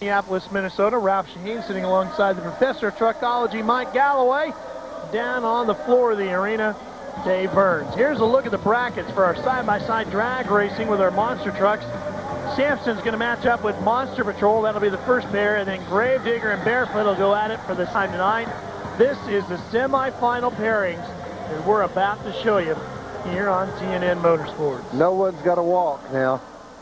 Minneapolis, Minnesota. Ralph Shaheen sitting alongside the professor of truckology, Mike Galloway. Down on the floor of the arena, Dave Burns. Here's a look at the brackets for our side-by-side drag racing with our monster trucks. Samson's going to match up with Monster Patrol. That'll be the first pair, and then Gravedigger and Barefoot will go at it for the time tonight. This is the semifinal pairings that we're about to show you here on TNN Motorsports. No one's got to walk now.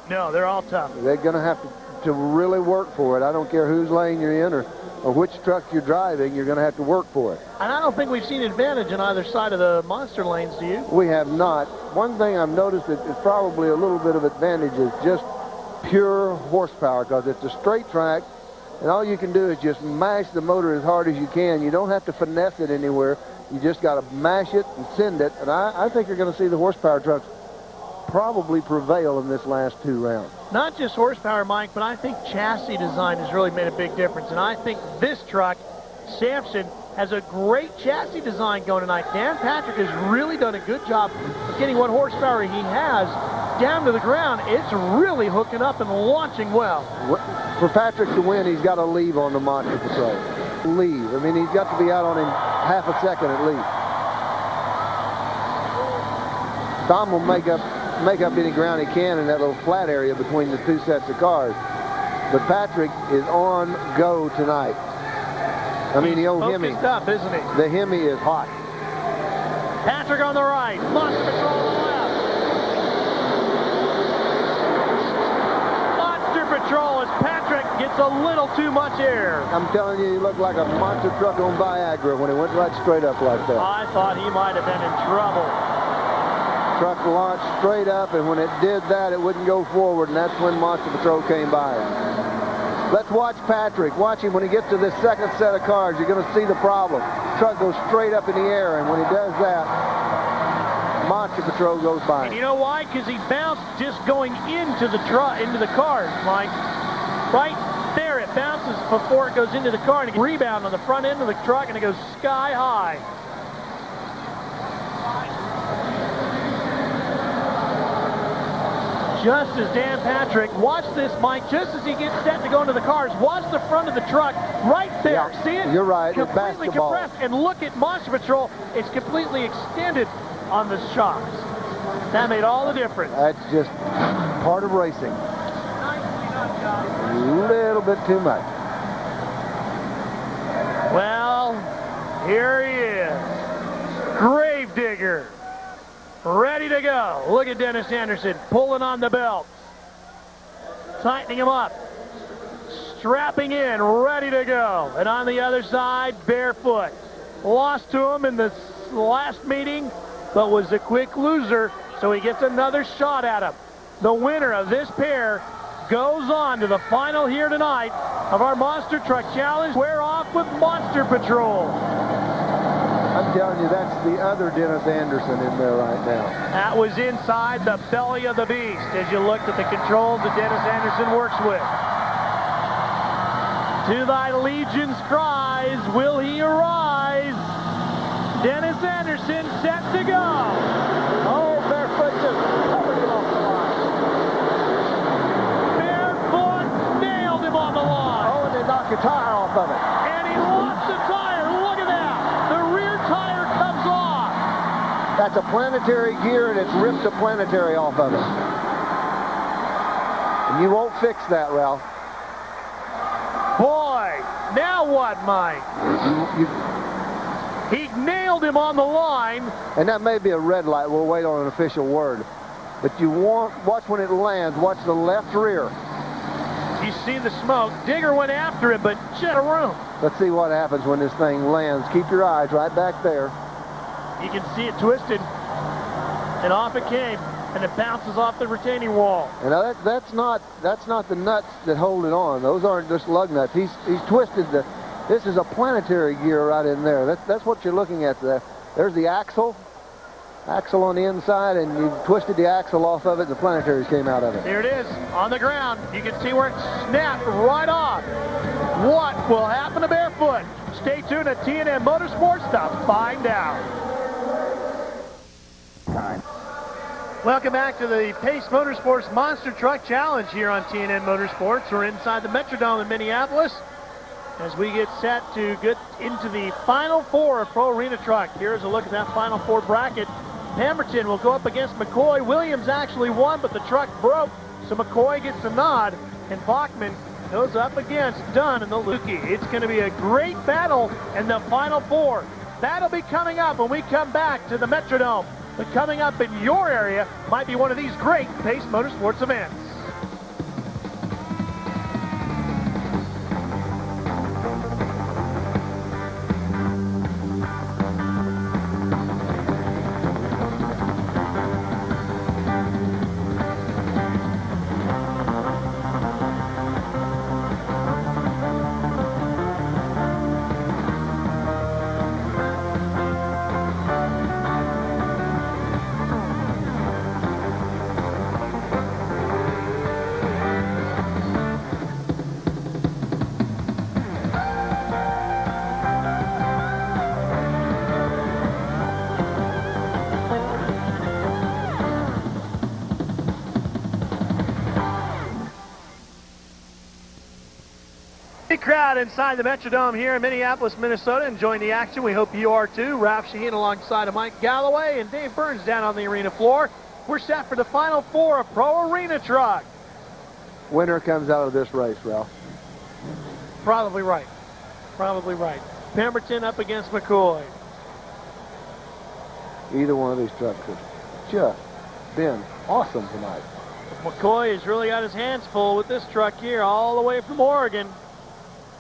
No, they're all tough. They're going to have to really work for it. I don't care whose lane you're in or which truck you're driving, you're going to have to work for it. And I don't think we've seen advantage on either side of the monster lanes, do you? We have not. One thing I've noticed that is probably a little bit of advantage is just pure horsepower, because it's a straight track, and all you can do is just mash the motor as hard as you can. You don't have to finesse it anywhere. You just got to mash it and send it. And I think you're going to see the horsepower trucks probably prevail in this last 2 rounds. Not just horsepower, Mike, but I think chassis design has really made a big difference. And I think this truck, Samson, has a great chassis design going tonight. Dan Patrick has really done a good job of getting what horsepower he has down to the ground. It's really hooking up and launching well. For Patrick to win, he's got to leave on the Monster Patrol. Leave. I mean, he's got to be out on him half a second at least. Tom will make up any ground he can in that little flat area between the 2 sets of cars. But Patrick is on go tonight. I mean, the old Hemi. Focused up, isn't he? The Hemi is hot. Patrick on the right. Monster Patrol on the left. Monster Patrol as Patrick gets a little too much air. I'm telling you, he looked like a monster truck on Viagra when he went right straight up like that. I thought he might have been in trouble. Truck launched straight up, and when it did that, it wouldn't go forward, and that's when Monster Patrol came by him. Let's watch Patrick. Watch him when he gets to this second set of cars. You're going to see the problem. Truck goes straight up in the air, and when he does that, Monster Patrol goes by him. And you know why? Because he bounced just going into the cars, Mike. Right there, it bounces before it goes into the car, and it rebound on the front end of the truck, and it goes sky high. Just as Dan Patrick, watch this, Mike, just as he gets set to go into the cars, watch the front of the truck right there. Yeah, see it? You're right. Completely compressed. And look at Monster Patrol. It's completely extended on the shocks. That made all the difference. That's just part of racing. A little bit too much. Well, here he is. Gravedigger. Ready to go. Look at Dennis Anderson pulling on the belts. Tightening him up. Strapping in, ready to go. And on the other side, Barefoot. Lost to him in the last meeting, but was a quick loser, so he gets another shot at him. The winner of this pair goes on to the final here tonight of our Monster Truck Challenge. We're off with Monster Patrol. I'm telling you, that's the other Dennis Anderson in there right now. That was inside the belly of the beast as you looked at the controls that Dennis Anderson works with. To thy legion's cries, will he arise? Dennis Anderson set to go. Oh, Barefoot just covered him off the line. Barefoot nailed him on the line. Oh, and they knocked the tire off of it. And he lost the tire. Look at that. The rear tire comes off. That's a planetary gear, and it's ripped the planetary off of it. And you won't fix that, Ralph. Boy, now what, Mike? He nailed him on the line. And that may be a red light. We'll wait on an official word. But you watch when it lands. Watch the left rear. You see the smoke. Digger went after it, but shut a room. Let's see what happens when this thing lands. Keep your eyes right back there. You can see it twisted, and off it came, and it bounces off the retaining wall. And that's not the nuts that hold it on. Those aren't just lug nuts. He's twisted the. This is a planetary gear right in there. That's what you're looking at there. There's the axle on the inside, and you twisted the axle off of it, and the planetaries came out of it. Here it is on the ground. You can see where it snapped right off. What will happen to Barefoot? Stay tuned at TNN Motorsports to find out. Time. Welcome back to the Pace Motorsports Monster Truck Challenge here on TNN Motorsports. We're inside the Metrodome in Minneapolis as we get set to get into the Final Four of Pro Arena Truck. Here's a look at that Final Four bracket. Pemberton will go up against McCoy. Williams actually won, but the truck broke, so McCoy gets the nod, and Bachmann goes up against Dunn and the Lukey. It's going to be a great battle in the Final Four. That'll be coming up when we come back to the Metrodome. But coming up in your area might be one of these great Pace Motorsports events. Big crowd inside the Metrodome here in Minneapolis, Minnesota, enjoying the action. We hope you are too. Ralph Sheehan alongside of Mike Galloway and Dave Burns down on the arena floor. We're set for the Final Four of Pro Arena Truck. Winner comes out of this race, Ralph. Probably right. Probably right. Pemberton up against McCoy. Either one of these trucks has just been awesome tonight. McCoy has really got his hands full with this truck here all the way from Oregon.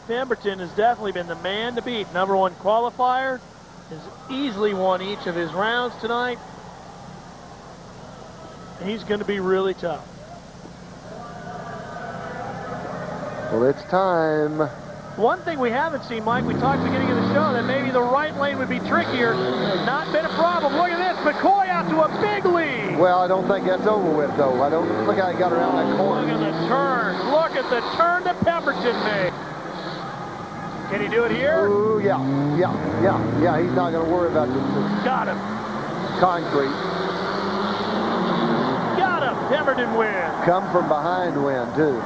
Pemberton has definitely been the man to beat. Number one qualifier, has easily won each of his rounds tonight. He's going to be really tough. Well, it's time. One thing we haven't seen, Mike, we talked at the beginning of the show that maybe the right lane would be trickier. Not been a problem. Look at this. McCoy out to a big lead. Well, I don't think that's over with, though. I don't look how he got around that corner. Look at the turn. Look at the turn that Pemberton made. Can he do it here? Ooh, yeah. He's not going to worry about this. Got him. Concrete. Got him. Pemberton wins. Come from behind win, too.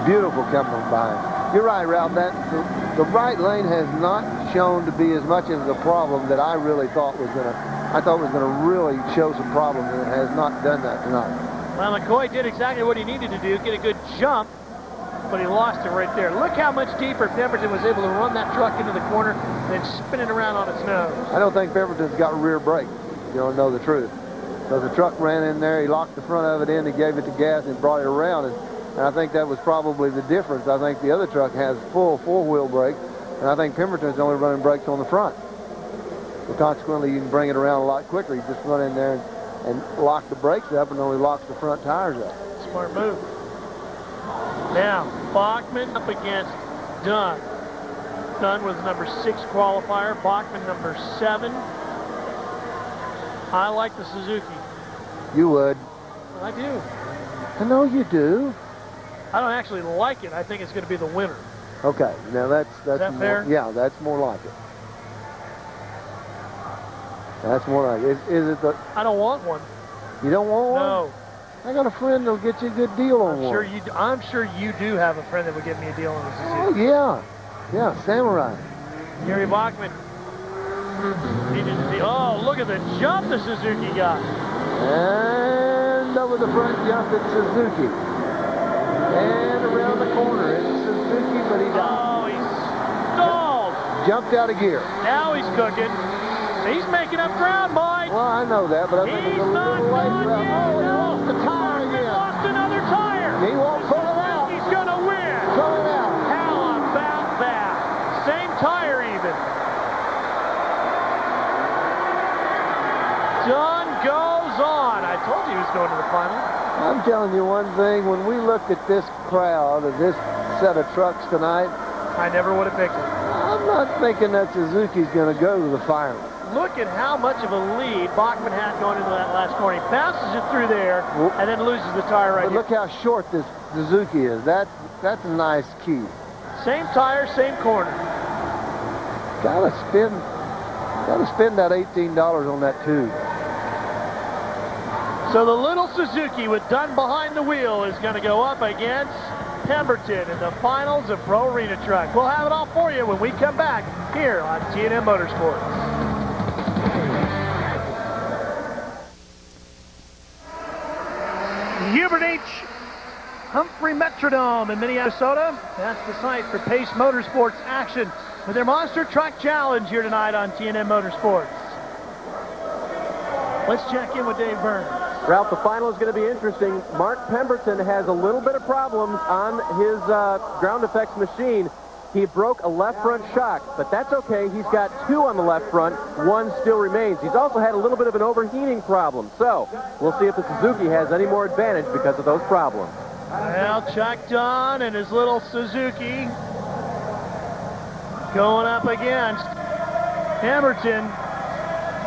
Beautiful come from behind. You're right, Ralph. The right lane has not shown to be as much of a problem that I really thought was going to. I thought was going to really show some problems, and it has not done that tonight. Well, McCoy did exactly what he needed to do, get a good jump, but he lost it right there. Look how much deeper Pemberton was able to run that truck into the corner and then spin it around on its nose. I don't think Pemberton's got a rear brake, you don't know the truth. So the truck ran in there, he locked the front of it in, he gave it the gas, and brought it around. And I think that was probably the difference. I think the other truck has full four-wheel brake, and I think Pemberton's only running brakes on the front. So consequently, you can bring it around a lot quicker. You just run in there and lock the brakes up and only locks the front tires up. Smart move. Now, Bachmann up against Dunn. Dunn was number 6 qualifier. Bachmann number 7. I like the Suzuki. You would. I do. I know you do. I don't actually like it. I think it's going to be the winner. Okay, now that's Is that more, fair? Yeah, that's more like it. That's more like it. Is it the? I don't want one. You don't want one? No. I got a friend that'll get you a good deal on one. I'm sure you do have a friend that would get me a deal on this. Oh yeah, Samurai. Gary Bachmann. Oh, look at the jump the Suzuki got. And over the front jump, it's Suzuki. And around the corner, it's Suzuki, but he died. Oh, he's stalled. Jumped out of gear. Now he's cooking. He's making up ground, Mike. Well, I know that, but I think it's a little late. Oh, he lost the tire again. Lost another tire. He won't pull it out. He's going to win. Pull it out. How about that? Same tire even. Dunn goes on. I told you he was going to the final. I'm telling you one thing. When we looked at this crowd of this set of trucks tonight, I never would have picked it. I'm not thinking that Suzuki's going to go to the final. Look at how much of a lead Bachmann had going into that last corner. He bounces it through there and then loses the tire right here. Look how short this Suzuki is. That's a nice key. Same tire, same corner. Gotta spend that $18 on that tube. So the little Suzuki with Dunn behind the wheel is going to go up against Pemberton in the finals of Pro Arena Truck. We'll have it all for you when we come back here on T&M Motorsports. Hubert H. Humphrey Metrodome in Minnesota. That's the site for Pace Motorsports action with their Monster Truck Challenge here tonight on T&M Motorsports. Let's check in with Dave Burns. Ralph, the final is going to be interesting. Mark Pemberton has a little bit of problems on his ground effects machine. He broke a left front shock, but that's okay. He's got 2 on the left front. 1 still remains. He's also had a little bit of an overheating problem. So we'll see if the Suzuki has any more advantage because of those problems. Well, Chuck Dunn and his little Suzuki going up against Pemberton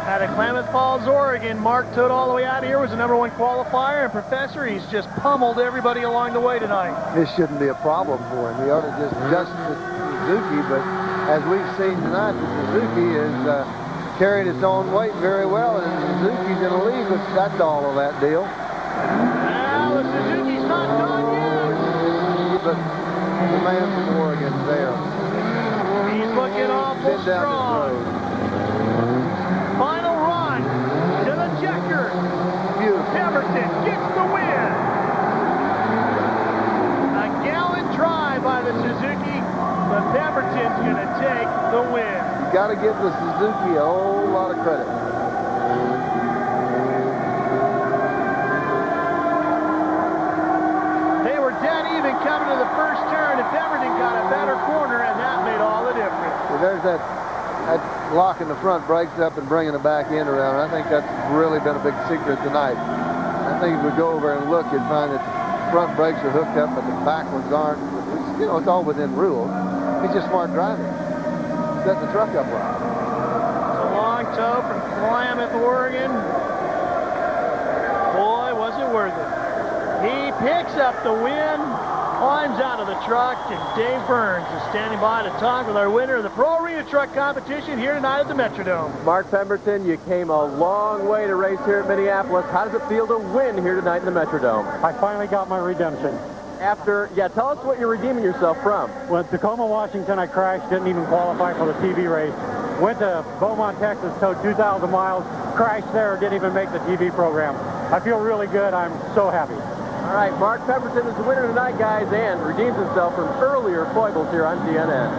out of Klamath Falls, Oregon. Mark Todd all the way out here was the #1 qualifier, and Professor, he's just pummeled everybody along the way tonight. This shouldn't be a problem for him. He ought to just adjust the Suzuki, but as we've seen tonight, the Suzuki is carrying its own weight very well, and the Suzuki's going to leave us. That's all of that deal. Well, the Suzuki's not done yet. But the man from Oregon's there. He's looking awful Been down strong. this road. Final run to the checkers. Beautiful. Pemberton gets the win. A gallant try by the Suzuki, but Pemberton's going to take the win. You got to give the Suzuki a whole lot of credit. They were dead even coming to the first turn, and Pemberton got a better corner, and that made all the difference. So there's that locking the front brakes up and bringing the back end around. I think that's really been a big secret tonight. I think if we go over and look, you'd find that the front brakes are hooked up, but the back ones aren't. You know, it's all within rules. It's just smart driving. Set the truck up right. It's a long tow from Klamath, Oregon. Boy, was it worth it. He picks up the win, climbs out of the truck, and Dave Burns is standing by to talk with our winner of the Pro Arena Truck competition here tonight at the Metrodome. Mark Pemberton, you came a long way to race here at Minneapolis. How does it feel to win here tonight in the Metrodome? I finally got my redemption. Tell us what you're redeeming yourself from. Well, Tacoma, Washington, I crashed, didn't even qualify for the TV race. Went to Beaumont, Texas, towed 2,000 miles, crashed there, didn't even make the TV program. I feel really good. I'm so happy. All right, Mark Pemberton is the winner tonight, guys, and redeems himself from earlier foibles here on CNN.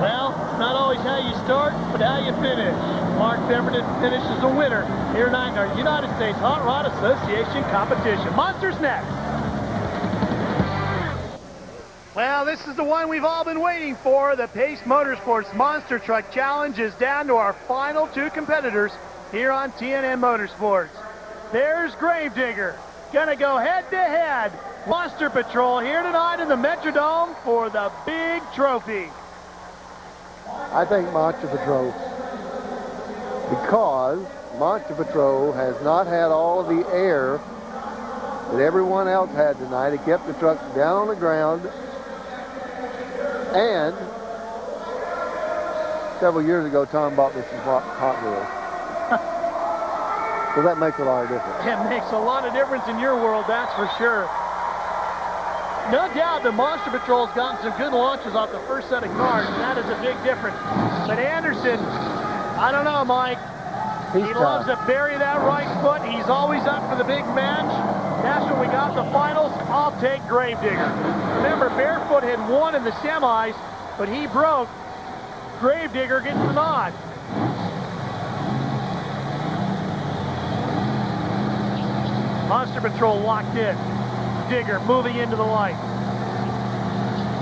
Well, not always how you start, but how you finish. Mark Pemberton finishes the winner here tonight in our United States Hot Rod Association competition. Monsters next. Well, this is the one we've all been waiting for. The Pace Motorsports Monster Truck Challenge is down to our final 2 competitors here on TNM Motorsports. There's Gravedigger, gonna go head-to-head. Monster Patrol here tonight in the Metrodome for the big trophy. I think Monster Patrol, because Monster Patrol has not had all of the air that everyone else had tonight. It kept the truck down on the ground. And several years ago, Tom bought me some Hot Wheels. So that makes a lot of difference. It makes a lot of difference in your world, that's for sure. No doubt the Monster Patrol's gotten some good launches off the first set of cars, and that is a big difference. But Anderson, I don't know, Mike. He loves to bury that right foot. He's always up for the big match. That's when we got the finals. I'll take Gravedigger. Remember, Barefoot had won in the semis, but he broke. Gravedigger gets the nod. Monster Patrol locked in. Digger moving into the light.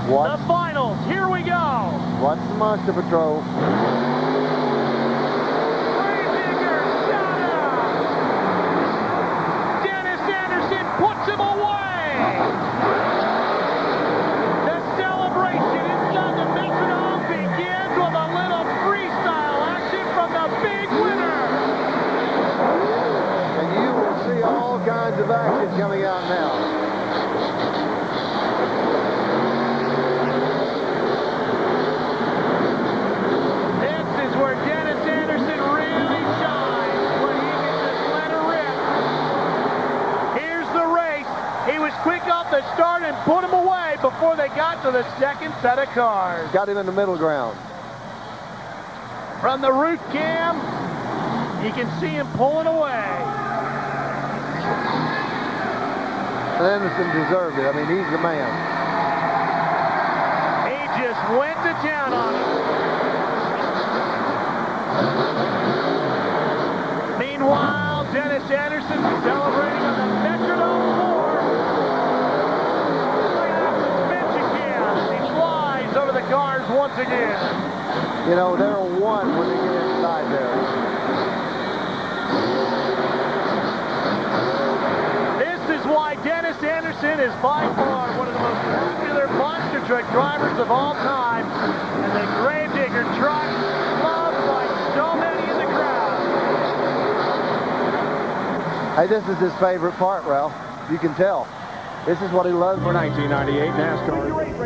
The finals. Here we go. Watch the Monster Patrol. Puts him away! The celebration inside the Metrodome begins with a little freestyle action from the big winner! And you will see all kinds of action coming out now. they got to the second set of cars. Got him in the middle ground. From the root cam, you can see him pulling away. Anderson deserved it. I mean, he's the man. He just went to town on him. Meanwhile, Dennis Anderson celebrating on the Metrodome floor. He flies over the cars once again. You know, they're one when they get inside there. This is why Dennis Anderson is by far one of the most popular monster truck drivers of all time. And the Gravedigger truck loved by so many in the crowd. Hey, this is his favorite part, Ralph. You can tell. This is what he loves. For 1998 NASCAR.